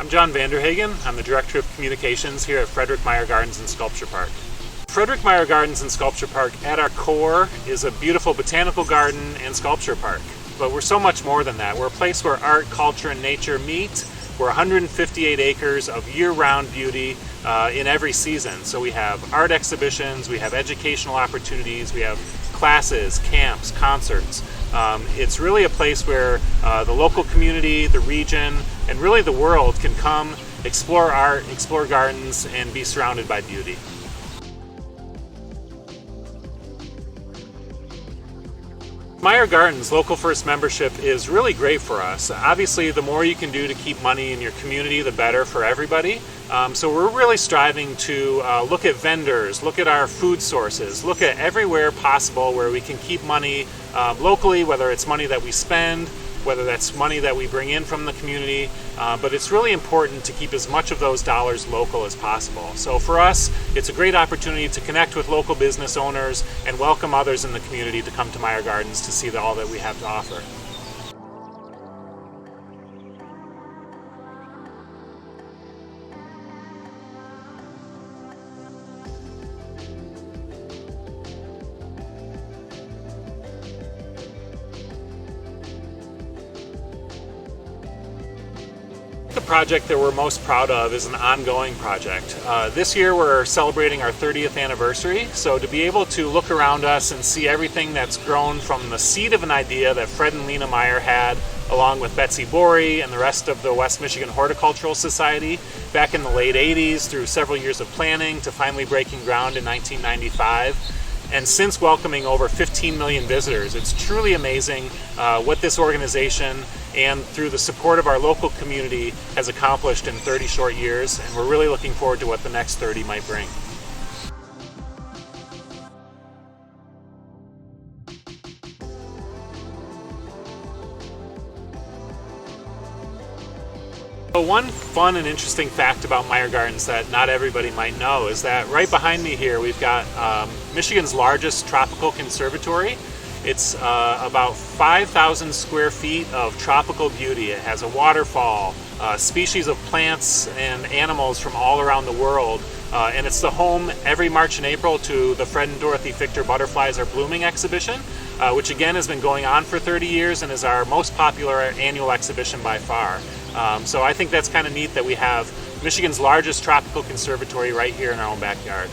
I'm John VanderHaagen. I'm the Director of Communications here at Frederik Meijer Gardens and Sculpture Park. Frederik Meijer Gardens and Sculpture Park, at our core, is a beautiful botanical garden and sculpture park. But we're so much more than that. We're a place where art, culture, and nature meet. We're 158 acres of year-round beauty in every season. So we have art exhibitions, we have educational opportunities, we have classes, camps, concerts. It's really a place where the local community, the region, and really the world can come, explore art, explore gardens, and be surrounded by beauty. Meijer Gardens Local First membership is really great for us. Obviously, the more you can do to keep money in your community, the better for everybody. So we're really striving to look at vendors, look at our food sources, look at everywhere possible where we can keep money locally, whether it's money that we spend, whether that's money that we bring in from the community, but it's really important to keep as much of those dollars local as possible. So for us, it's a great opportunity to connect with local business owners and welcome others in the community to come to Meijer Gardens to see all that we have to offer. The project that we're most proud of is an ongoing project. This year we're celebrating our 30th anniversary, so to be able to look around us and see everything that's grown from the seed of an idea that Fred and Lena Meijer had, along with Betsy Borey and the rest of the West Michigan Horticultural Society back in the late 80s, through several years of planning to finally breaking ground in 1995. And since welcoming over 15 million visitors, it's truly amazing what this organization and through the support of our local community has accomplished in 30 short years, and we're really looking forward to what the next 30 might bring. So one fun and interesting fact about Meijer Gardens that not everybody might know is that right behind me here we've got Michigan's largest tropical conservatory. It's about 5,000 square feet of tropical beauty. It has a waterfall, species of plants and animals from all around the world, and it's the home every March and April to the Fred and Dorothy Fichter Butterflies Are Blooming exhibition, which again has been going on for 30 years and is our most popular annual exhibition by far. So I think that's kind of neat that we have Michigan's largest tropical conservatory right here in our own backyard.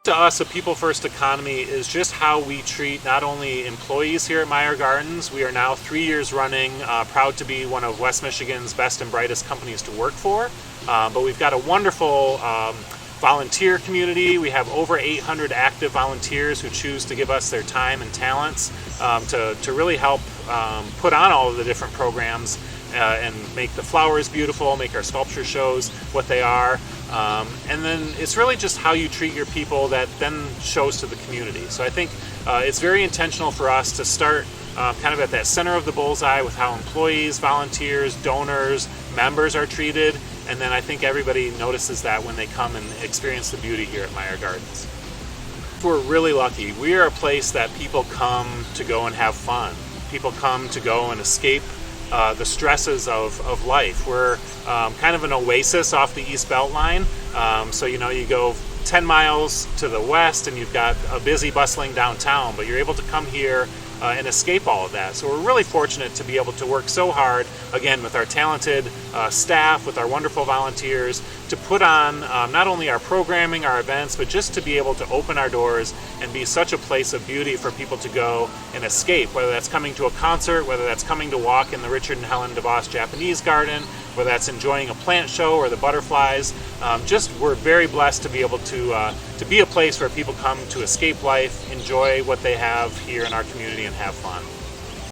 To us, a people-first economy is just how we treat not only employees here at Meijer Gardens. We are now 3 years running, proud to be one of West Michigan's best and brightest companies to work for. But we've got a wonderful volunteer community. We have over 800 active volunteers who choose to give us their time and talents to really help put on all of the different programs and make the flowers beautiful, make our sculpture shows what they are. And then it's really just how you treat your people that then shows to the community. So I think it's very intentional for us to start kind of at that center of the bullseye with how employees, volunteers, donors, members are treated. And then I think everybody notices that when they come and experience the beauty here at Meijer Gardens. We're really lucky. We are a place that people come to go and have fun. People come to go and escape the stresses of life. We're kind of an oasis off the East Beltline. So you go 10 miles to the west and you've got a busy, bustling downtown, but you're able to come here and escape all of that. So we're really fortunate to be able to work so hard, again, with our talented staff, with our wonderful volunteers, to put on not only our programming, our events, but just to be able to open our doors and be such a place of beauty for people to go and escape, whether that's coming to a concert, whether that's coming to walk in the Richard and Helen DeVos Japanese Garden, whether that's enjoying a plant show or the butterflies. We're very blessed to be able to be a place where people come to escape life, enjoy what they have here in our community, and have fun.